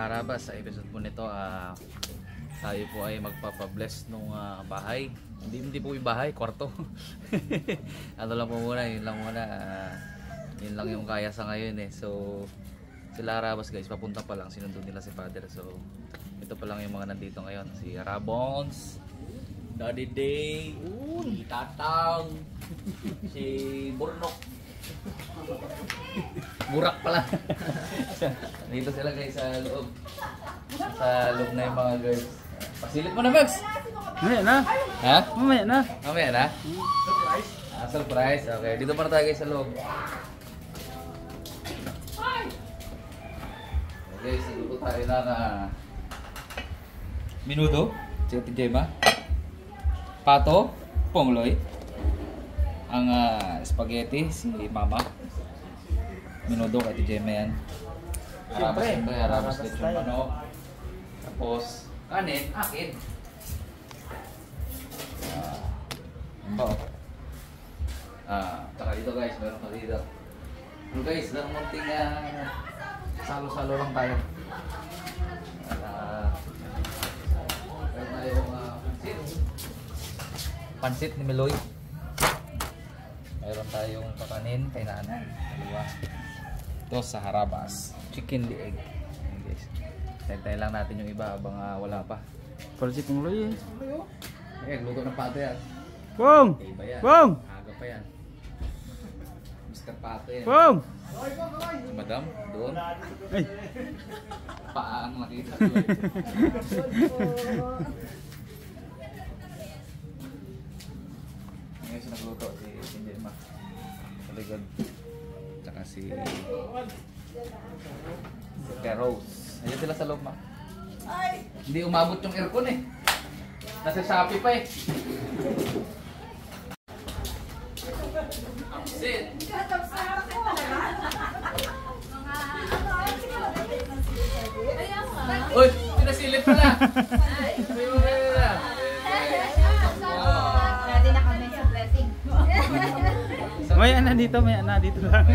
Harabas, sa episode po nito, tayo po ay magpapabless nung bahay. Hindi po yung bahay, kwarto. Ano lang po muna, yun lang muna. Yun lang yung kaya sa ngayon eh. So, sila Harabas guys, papunta pa lang, sinundo nila si Father. So, ito pa lang yung mga nandito ngayon. Si Harabons, Daddy Day, Tatang, si Burnok. Burak pala. Dito sila guys sa loob. Sa loob na yung mga girls. Pasilip mo na, Max. Mamaya na. Ha? Mamaya na. Mamaya na? Surprise? Surprise. Okay, dito pa na tayo guys sa loob. Okay, siguro tayo na minuto. Si Ate Gemma. Pato. Pongloy. Ang spaghetti, si Mama. Minuto kay Ate Gemma yan. Harabas siyempre, harabas dito yung manok. Tapos, kanin, akin. Tsaka dito guys, meron pa dito. So guys, lang munting salo-salo lang tayo. Meron tayong pansit ni Meloy. Mayroon tayong kakanin kay Nanay. Dalawa. Ito sa Harabas. Chicken leg. Ayan guys. Tentay lang natin yung iba habang wala pa. Para si Pongloy eh. Luto ng pato yan. Pong! Iba yan. Pong! Aga pa yan. Mr. Pato yan. Pong! Madam, doon. Ay! Paang nakita. Ngayon siya nagluto si Gemma. Taligod. Tsaka si Rose. Ayun sila sa loob, ma. Hindi umabot yung aircon eh. Nasa Shopee pa eh. Sit. Uy, pinasilip pala. Maya na dito, maya na dito lang.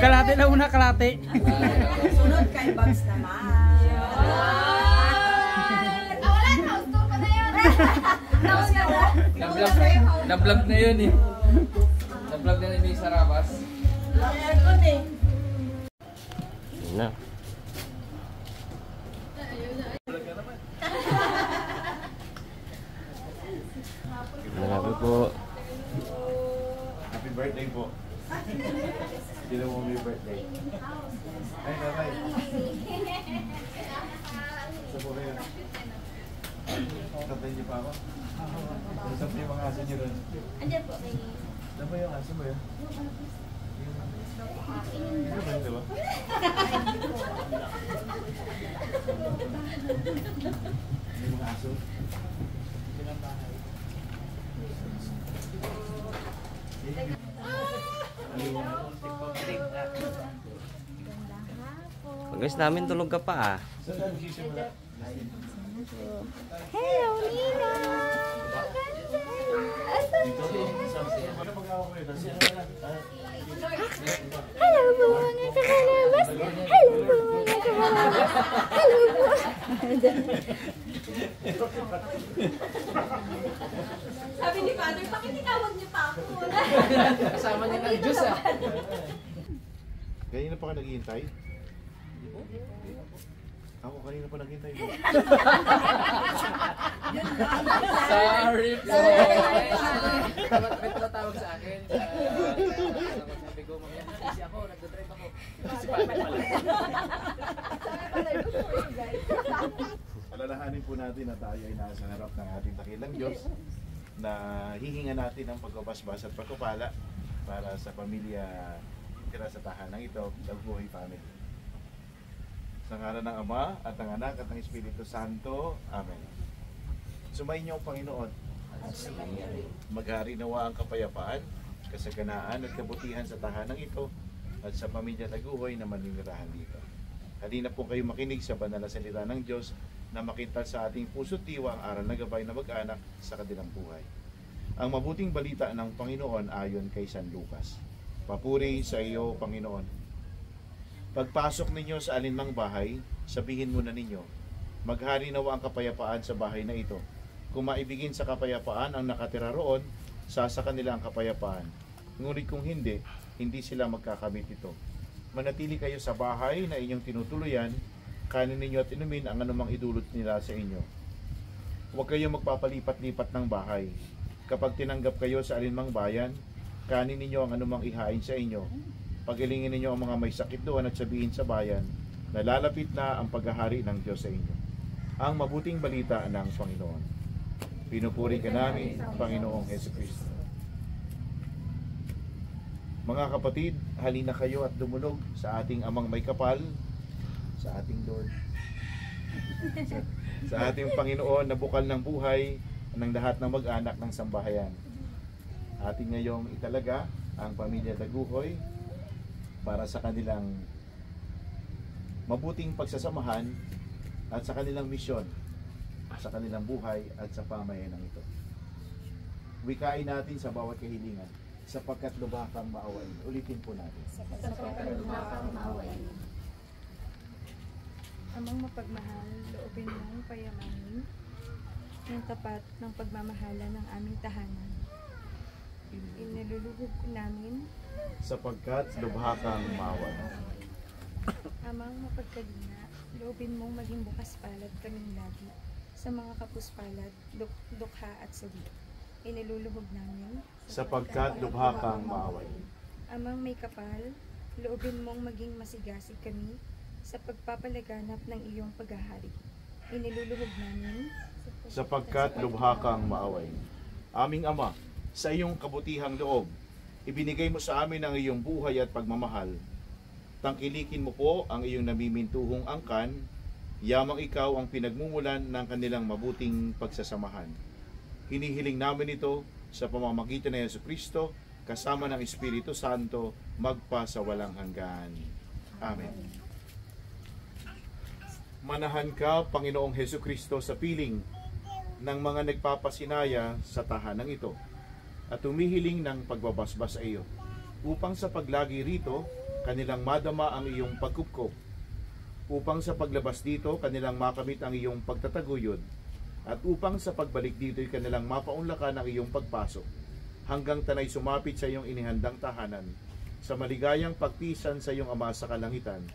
Kalate na una, kalate. Sunod kay Babs naman. Wala na, gusto ko na yun. Na-vlog na yun eh. Na-vlog na ni Harabas. Aircon eh. Yun na. Marami po. Happy birthday po. Hindi na mo may birthday. Ay, tatay. Isa po kayo. Tatay niyo pa ako? Isa po yung mga aso niyo rin. Andiyan po kay... Ano ba yung aso ba yun? Ano ba yun, diba? Yung mga aso? Pag-guys namin tulog ka pa ah. Saan tayo magsisimula? Hello, Nina! Ano mag-awa ko yun? Hello po, mga Harabas! Hello po, mga Harabas! Hello po! Sabi ni Father, bakit tinawag niyo pa ako? Kasama niya ng juice ah. Kanina pa ka naghihintay? Ako kanina pa naghihintay. Sorry po. May tumatawag sa akin. Sabi ko, mamaya kasi ako, nagdadrive ako. Si Father pala. Alalahanin po natin na tayo ay nasa harap ng ating dakilang Diyos na hihinga natin ang pagkabasbas at pagkapala para sa pamilya tira sa tahanang ito, Dalbuhay Family. Sa ngalan ng Ama at ng Anak at ng Espiritu Santo. Amen. Sumayin niyo ang Panginoon. Maghari nawa ang kapayapaan, kasaganaan at kabutihan sa tahanang ito at sa pamilya Taguhoy na maninirahan dito. Halina po kayo makinig sa banal na salita ng Diyos na makintal sa ating puso't diwa ang aral na gabay na mag-anak sa kanilang buhay. Ang mabuting balita ng Panginoon ayon kay San Lucas. Papuri sa iyo, Panginoon. Pagpasok ninyo sa alinmang bahay, sabihin muna ninyo, maghari nawa ang kapayapaan sa bahay na ito. Kung maibigin sa kapayapaan ang nakatira roon, sa kanila ang kapayapaan. Ngunit kung hindi, hindi sila magkakamit ito. Manatili kayo sa bahay na inyong tinutuluyan, kanin ninyo at inumin ang anumang idulot nila sa inyo. Huwag kayong magpapalipat-lipat ng bahay. Kapag tinanggap kayo sa alinmang bayan, kanin ninyo ang anumang ihain sa inyo. Pagilingin ninyo ang mga may sakit doon at sabihin sa bayan, na lalapit na ang paghahari ng Diyos sa inyo. Ang mabuting balita ng Panginoon. Pinupuri ka namin, Panginoong Jesucristo. Mga kapatid, halina kayo at dumulog sa ating amang may kapal, sa ating Lord, sa ating Panginoon na bukal ng buhay ng lahat ng mag-anak ng sambahayan. Ating ngayong italaga ang pamilya Daguhoy para sa kanilang mabuting pagsasamahan at sa kanilang misyon, sa kanilang buhay at sa pamayanan ito. Wikain natin sa bawat kahilingan, sapagkat lubhakang maawain. Ulitin po natin. Sapagkat lubhakang maawain. Amang mapagmahal, loobin mong payamanin ng tapat ng pagmamahala ng aming tahanan. Iniluluhog namin Sapagkat lubhakang maawain. amang mapagkalina, loobin mong maging bukas palad kaming lagi sa mga kapuspalad, dukha at sabi. Iniluluhog namin Sapagkat lubhakang maawain. amang may kapal, loobin mong maging masigasig kami sa pagpapalaganap ng iyong paghahari. Iniluluhog namin Sapagkat lubhakang maawain. Aming Ama, sa iyong kabutihang loob, ibinigay mo sa amin ang iyong buhay at pagmamahal. Tangkilikin mo po ang iyong namimintuhong angkan, yamang ikaw ang pinagmumulan ng kanilang mabuting pagsasamahan. Hinihiling namin ito sa pamamagitan ng Jesucristo, kasama ng Espiritu Santo, magpa sa walang hanggan. Amen. Manahan ka, Panginoong Jesucristo, sa piling ng mga nagpapasinaya sa tahanang ito at humihiling ng pagbabasbas sa iyo, upang sa paglagi rito, kanilang madama ang iyong pagkupkop, upang sa paglabas dito, kanilang makamit ang iyong pagtataguyod, at upang sa pagbalik dito'y kanilang mapaunlakan ang iyong pagpasok, hanggang tanay sumapit sa iyong inihandang tahanan, sa maligayang pagpisan sa iyong Ama sa kalangitan.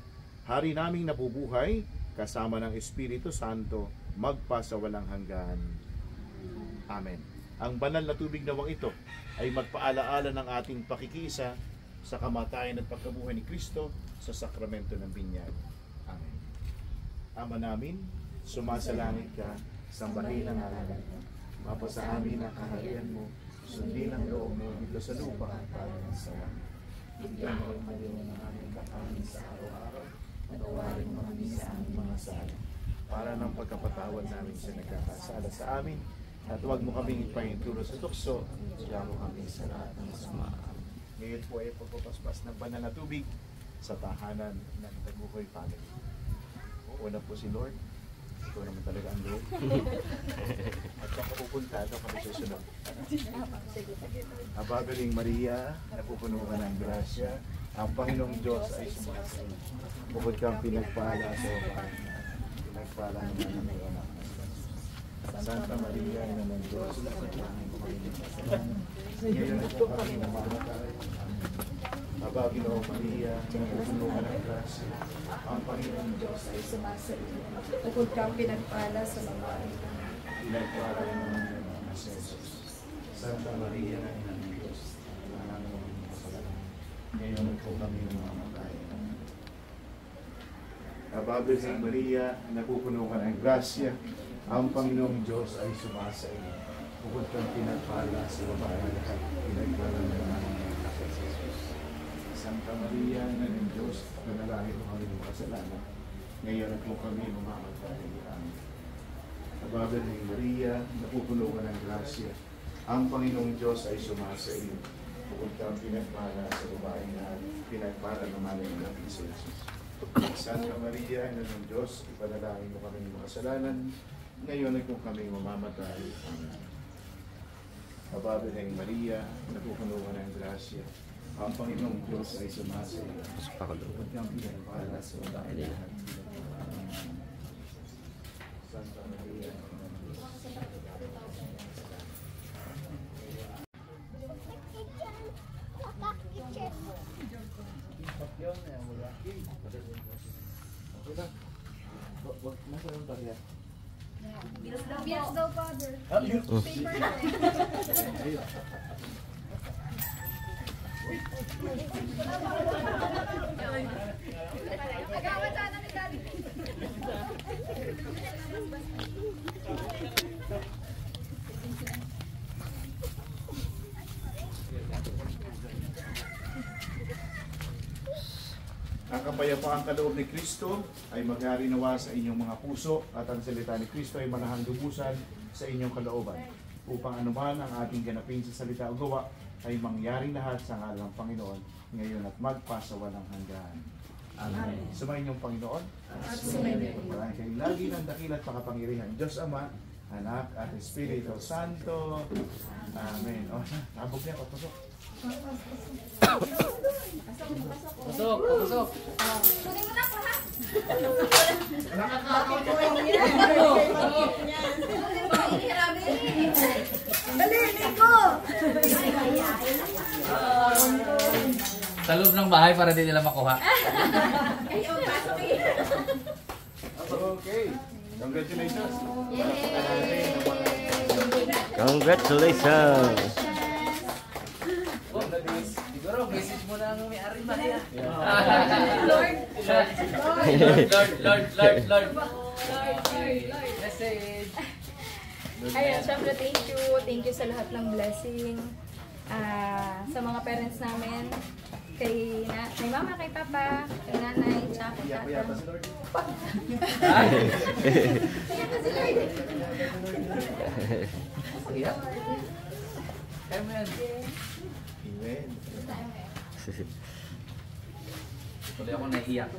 Hari naming nabubuhay, kasama ng Espiritu Santo, magpa sa walang hanggan. Amen. Ang banal na tubig nawang ito ay magpaalaala ng ating pakikiisa sa kamatayan at pagkabuhay ni Kristo sa sakramento ng binyag. Amen. Ama namin, sumasalangit ka, sambahin ang ngalan mo. Mapasa amin ang kaharian mo, sundin ang loob mo dito sa lupa at parang sa langit. Bigyan mo kami ng aming kakanin sa araw-araw, patawarin mo kami sa aming mga sala, para ng pagkapatawad namin sa nagkakasala sa amin, at huwag mo kaming ipahintulot sa tukso, siya mo kami sa lahat ng masama. Ngayon po ay pagpapaspas ng banal na tubig sa tahanan ng Daguhoy family. Una po si Lord. Ikaw naman talaga ang Lord. At saka pupunta, kami susunod. Abagaling Maria, napupuno ka ng grasya, ang Panginoong Diyos ay sumasayo. Bukod kang pinagpala sa bahay, pinagpala naman ng iyong anak. Santa Maria, ina ng Diyos, nasaklangin ko kayo ng kasalanan. Ngayon po kami namamatay. Aba, Ginoo Maria, napupuno ka ng grasya, ang Panginoong Diyos ay sumasayo. Bukod kang pinagpala sa babae. Pinagpala naman ng iyong anak si Jesus. Santa Maria, ina ng Diyos, nasaklangin ko kayo ng kasalanan. Ngayon po kami namamatay. Aba, Virgen Maria, napupuno ka ng grasya, ang Panginoong Diyos ay sumasayo. Bukod kang pinagpala sa babae, pinagpala naman ng iyong anak si Jesus. Santa Maria, ina ng Diyos, panalangin mo kami ng kasalanan. Ngayon po kami mamamatay. Amen. Aba, Virgen Maria, napupuno ka ng grasya, ang Panginoong Diyos ay sumasayo. Bukod kang pinagpala sa babae na pinagpala naman ng iyong anak si Jesus. Santa Maria, ina ng Diyos, ipanalangin mo kami ng kasalanan. Ngayon ay kung kami mamamatay. Amen. Aba, Virgen Maria, napupuno ka ng grasya, Ang Panginoong Diyos ay sumasa iyo. Pasok pa ako doon. Huwag kang pinagpala sa bahay lahat. Santa Maria. Wag nasa yung barya. Bills daw, Father. Paper na Agawan sana ni Daddy. Ang kapayapaang kaloob ni Kristo ay maghari nawa sa inyong mga puso at ang salita ni Kristo ay manahang lubusan sa inyong kalooban upang anuman ang ating ganapin sa salita o gawa ay mangyaring lahat sa ngalan ng Panginoon ngayon at magpasawalang hanggan. Amen. Sumayin niyong Panginoon. Maraming kayo lagi ng dakil at makapangyarihan Diyos Ama, Anak at Espiritu Santo. Amen. O, tabog niya. Pasok. Pasok. Kunin mo na po, ha? Dali, Nico! Sa loob ng bahay para di nila makuha. Okay. Congratulations. Congratulations! Siguro, message mo na ang may-ari Maria. Lord. Lord. Message. Ayun, syempre thank you sa lahat ng blessing. Sa mga parents namin, kay mama, kay papa, kay nanay, tsaka kay Iyak tata. si Lord. Iyak? Kaya mo yan. Amen. Tuloy ako naiiyak.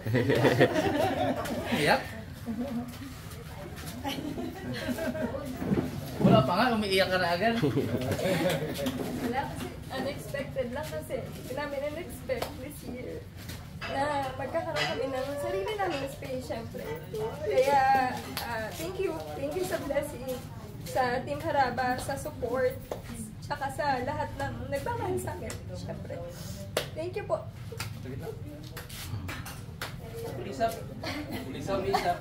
Iyak? Wala pa nga, umiiyak ka na agad. Wala kasi, unexpected lang kasi. Hindi namin in-expect this year na magkakaroon kami ng sarili namin space, syempre. Kaya, thank you sa blessing, sa Team Haraba, sa support, tsaka sa lahat ng nagmamahal sa akin, syempre. Thank you po. Kulisap. Kulisap.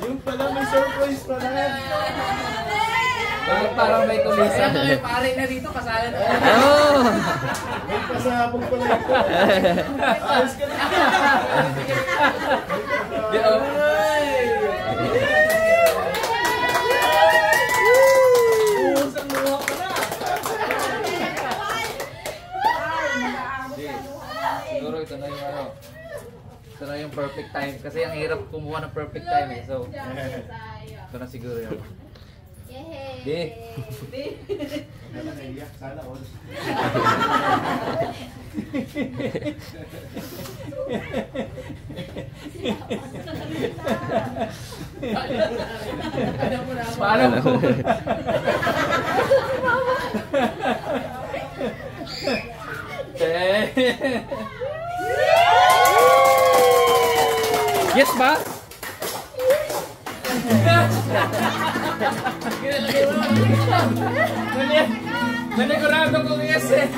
Yung pala may surprise pala. Bakit parang may kulisap? May pare na dito, kasalan na. May pasabog pala ito. Ayos ka na. Usang luha ka na. Siguro ito na yung ano. Ito na yung perfect time. Kasi ang hirap kumuha ng perfect time eh. So, ito na siguro yun. Di. Ano naiyak? Sana all. Paano po? Yes ba? Nanigurado kong yes eh.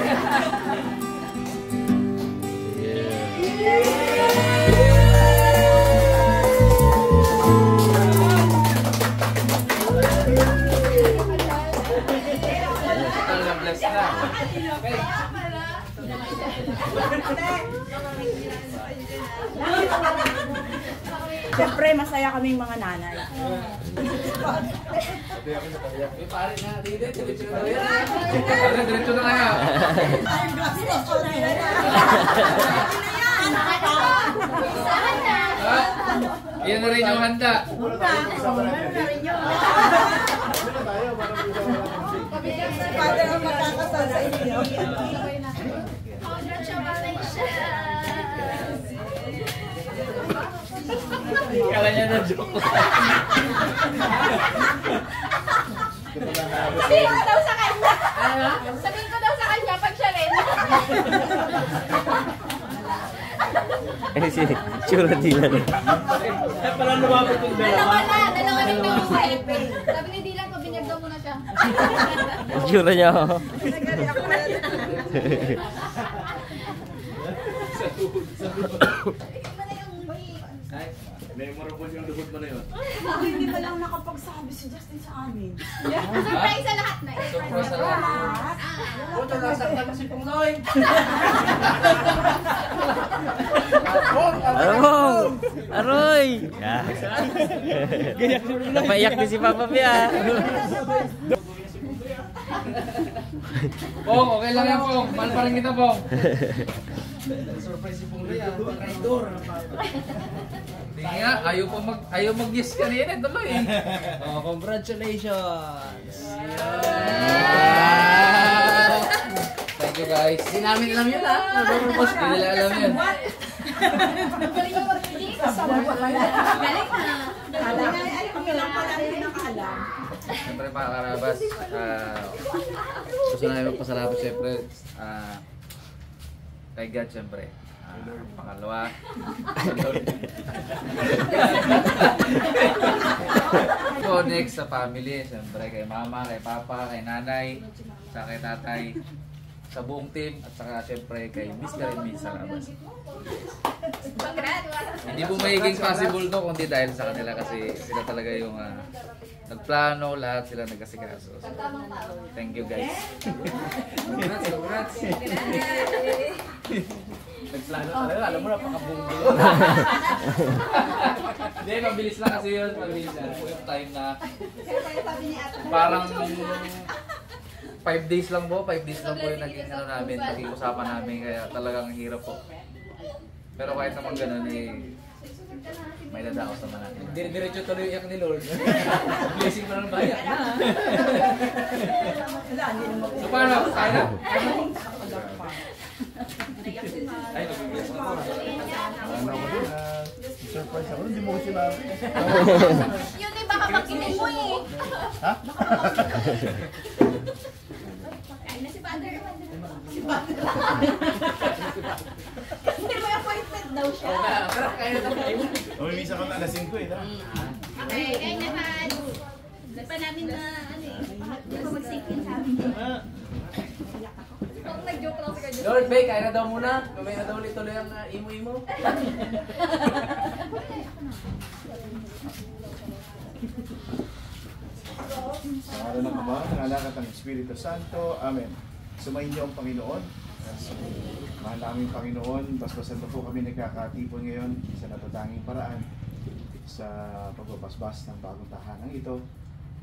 Talagang bless na. Okay. Siyempre, masaya kaming mga nanay. Pare na, diretso na yan. Diretso na kaya. Iyan na rin yung handa. Father ang magkakasal sa inyo. Kala niya na joke. Sabihin ko daw sa kanya. Sabihin ko daw sa kanya pag siya rin. Eh, si Chura Dylan. Parang lumabot yung Dalawa na yung side. Sabi ni Dylan, pabinyag daw muna siya. Chura niya ako. Memorable yung lubot mo na yun. Hindi pa lang nakapagsabi si Justin sa amin. Surprise sa lahat na. Surprise sa lahat. Puto, nasaktan mo si Pungnoy. Arong! Aroy! Napaiyak din si Papa Pia. Pong, okay lang yan Pong. Mahal pa rin kita Pong. Surprise si Pungnoy ah. Traidor. Hindi nga, ayaw mag-yes kanina. Tuloy eh. Oh, congratulations! Thank you guys. Hindi namin alam yun ah. Hindi nila alam yun. Galing mo mag-release. Galing na. Kami lang pala hindi nakaalam. Siyempre mga karabas, gusto namin magpasalamat siyempre kay God siyempre. Pangalawa, so next sa family, siyempre kay mama, kay papa, kay nanay, sa kay tatay, sa buong team, at saka siyempre kay Miss Karen Miss Salabas. Congrats. Hindi po magiging possible to kundi dahil sa kanila kasi sila talaga yung nagplano, lahat sila nagkasikaso. So, thank you guys. Congrats. Nagplano talaga, alam mo na pakabunggo. Hindi, mabilis lang kasi yun. Mabilis lang. Yung time na parang 5 days lang po. 5 days lang po yung naging namin, naging usapan namin. Kaya talagang hirap po. Pero kahit naman ganun eh, may dadaos naman natin. Diretso tuloy iyak ni Lord. Blessing mo ng bayan na. So paano? Kaya na? Ay, nag-bless mo. Ano ko din, surprise ako, hindi mo ko sinabi. Yun eh, baka magkinin mo eh. Ha? Kain na si Father. Kasi may appointment daw siya. Pero kaya na tayo. Umimisa ko na alas 5 eh. Tara. Okay, kain na Han. Hindi pa namin na, ano eh, hindi pa mag-sink in sa amin. Kung nag-joke lang si Kadyo. Lord, Bay, kaya na daw muna. Kamay na daw ulit tuloy ang imo-imo. Sa araw ng Ama, ng Anak at ng Espiritu Santo. Amen. Sumainyo ang Panginoon. Mahal naming Panginoon, basbasan pa po kami nagkakatipon ngayon sa natatanging paraan sa pagbabasbas ng bagong tahanang ito.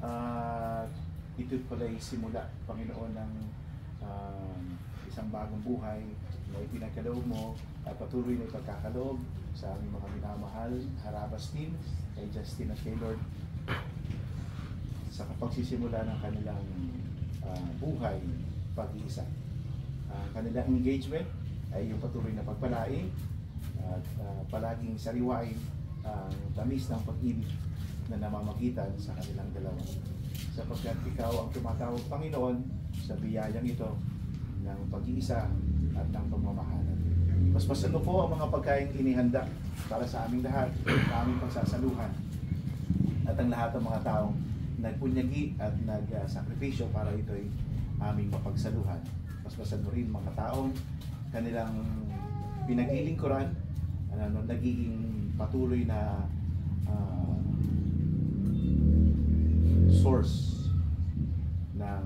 At ito pala ay simula, Panginoon, ng isang bagong buhay na ipinagkaloob mo at patuloy na ipagkakaloob sa aming mga minamahal, Harabas team, kay Justin at kay Lord, sa kapagsisimula ng kanilang buhay pag-iisa. Kanilang engagement ay yung patuloy na pagpalain at palaging sariwain ang tamis ng pag-ibig na namamagitan sa kanilang dalawa. Sapagkat ikaw ang tumatawag, Panginoon, sa biyayang ito ng pag-iisa at ng pagmamahalan. Paspasan mo po ang mga pagkain inihanda para sa aming lahat, sa aming pagsasaluhan, at ang lahat ng mga taong nagpunyagi at nagsakripisyo para ito'y aming mapagsaluhan. Paspasan mo rin mga taong kanilang pinaglilingkuran, nagiging patuloy na source ng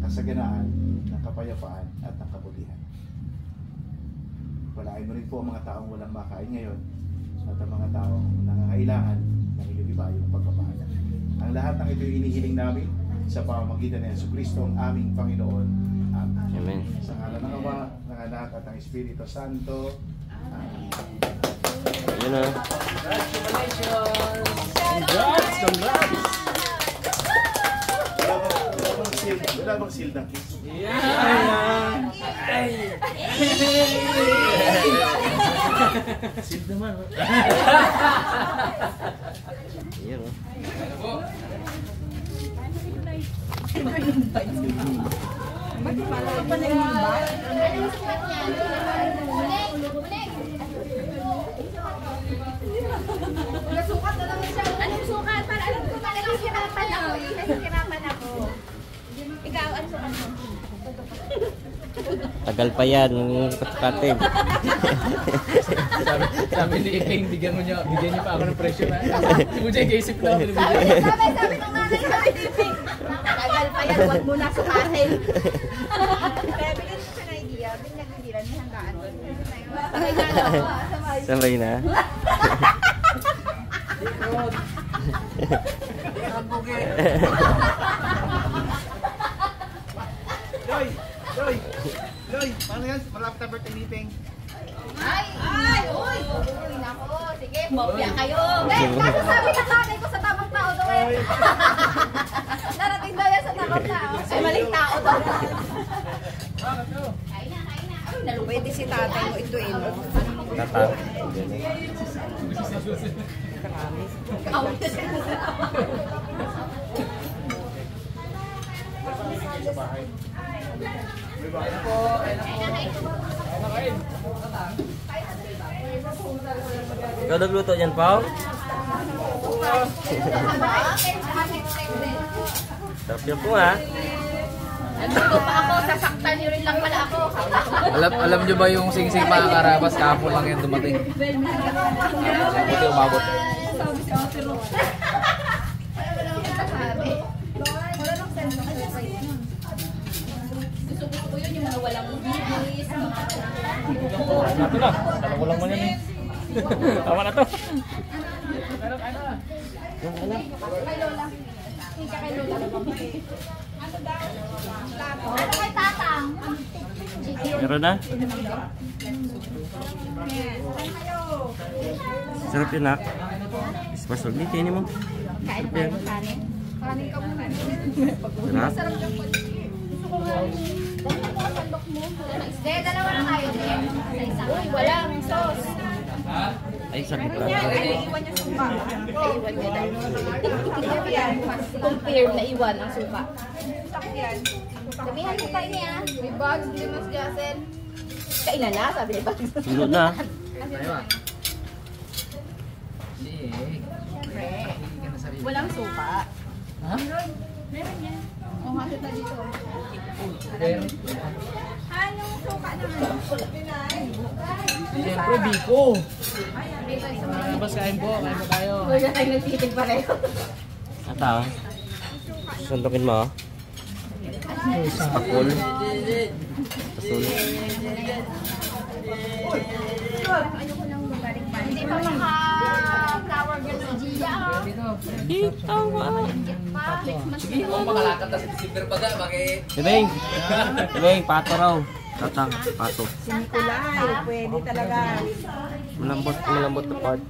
kasaganaan, ng kapayapaan at ng kabutihan. Pagpalain mo rin po ang mga taong walang makain ngayon at ang mga taong nangangailangan ng iyong ibayong pagpapala. Ang lahat ng ito inihiling namin sa pamamagitan ng Jesucristo ang aming Panginoon. Amen. Amen. Sa ngalan ng Ama, ng Anak at ng Espiritu Santo. Amen. Yun na. Congrats! Congrats! Wala bang seal ng kiss? Sid naman. Yun o. Anong sukat niyan? Uling! Uling! Nasukat na naman siya. Anong sukat? Para alam ko pa nahihirapan ako. Nahihirapan ako. Ikaw, anong sukat mo? Tagal pa yan. Katkatin. Sabi ni Ipeng, bigyan niyo pa ako ng presyo na. Si Mujay, kaisip lang ako ni Mujay. Sabi ng nanay sa TV. Tagal pa yan, huwag mo na sukatin. Kaya bigyan mo siya ng idea. Binagbilan niya hanggaan doon. Sabay na. Loy, paano yan? Malapit na birthday meeting. Uy, nako. Sige, mopya kayo. Kaso sabi ng nanay ko sa tamang tao daw eh. Narating daw yan sa tamang tao. Ay, maling tao daw. Kain na. Ay, Pwede si tatay mo ituin mo. Tatang. Ikaw nagluto niyan, Pao? Sarap niyo po, ha? Nandito pa ako, sasaktan niyo rin lang pala ako. Alam niyo ba yung singsing mga karabas, kahapon lang yan dumating. Buti umabot. Gusto ko yun, yung mga walang bibis, mga Ito na. Tanong ko lang mo yan eh. Tama na to. ano kay tatang? Meron na? Sarap yun, ha? Ispasol. Hindi, kainin mo. Kain tayo ng kanin. Kanin ka muna. Sarap. Sarap yung gusto ko nga. Dalawa mo ang sandok mo. Dalawa na tayo. Uy, walang sauce. Ay, sakit lang. Iwan niya suka. Iwan niya dahil. Compare na iwan ang suka. Damihan mo tayo niya. May bags, di mas gasen. Kailan na, sabi ni bags. Sunod na. Tayo ba? Walang suka. Ha? Meron yan. O, hasot na dito. Anong suka naman? Siyempre, Biko. Bas, kain po tayo. Huwag na tayo nagtitig pareho. Ata. Sundukin mo. Pakul. Pasul. Ayoko nang magaling pa. Hindi pa maka-flower girl si Gia. Ito ba? Sige, kung makalakad na sa December baga, bakit? Ibeng! Ibeng, pato raw. Tatang, pato. Si Nicolay, pwede talaga. Malambot na part.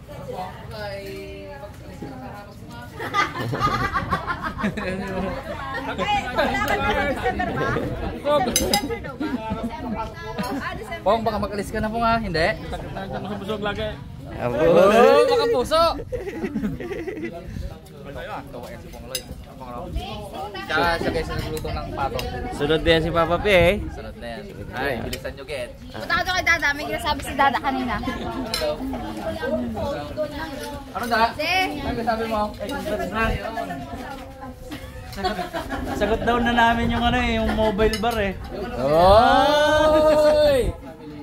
Pong, baka mag-alis ka na po nga, hindi? Nandiyan mo sa busog lagi. Abo! Oh, baka puso! Tawain si Pong Loy. Tsaka siya guys, nagluto ng pato. Sunod din si Papa P, eh. Sunod na yan. Ay, bilisan nyo, Get. Punta ka doon kay Dada. May ginasabi si Dada kanina. Ano da? Ano sabi mo? Sagot daw na namin yung ano eh, yung mobile bar eh. Oy!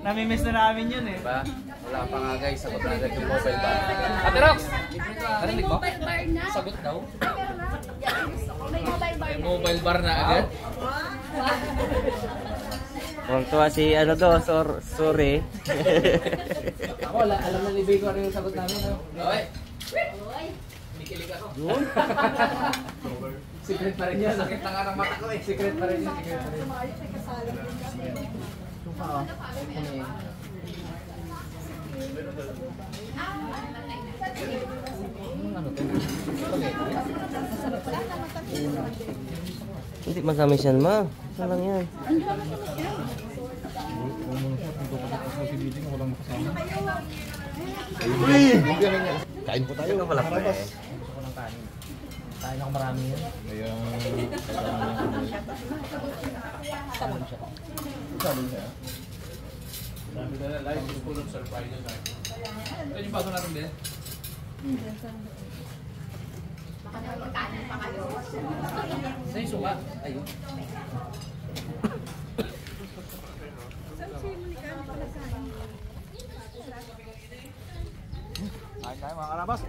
Namimiss na namin yun eh. Diba? Wala pa nga guys, sagot na agad yung mobile bar. Ate Rox! Narinig mo? Mobile bar na. Sagot daw? May mobile bar May na. mobile bar na agad? Kung tuwa si ano do, sorry. Ako, alam na ni Vico ano yung sagot namin. No? Oy! Nikilig ako. Secret pa rin yan. Sakit na nga ng mata ko eh. Secret pa rin yan. Secret pa rin. Suka oh. Ano to? Hindi masamis yan, ma. Saan lang yan? Kain po tayo. Ito pala pa eh. Gusto ko ng kanin. Kain ako marami yan. Kaya, Dami na live yung full of surprises. Ito yung bago natin din. Sa yung suka. Ayun. kain tayo mga karabas.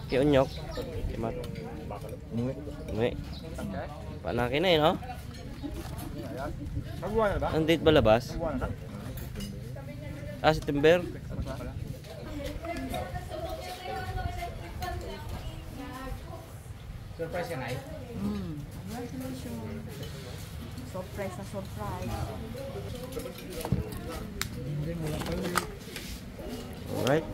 Kiunyok. Kimat. Umuwi. Panaki na yun, oh. Nagbuwan na ba? Ang date ba labas? Nagbuwan na. September. Surprise ka na eh. Surprise na surprise. Alright.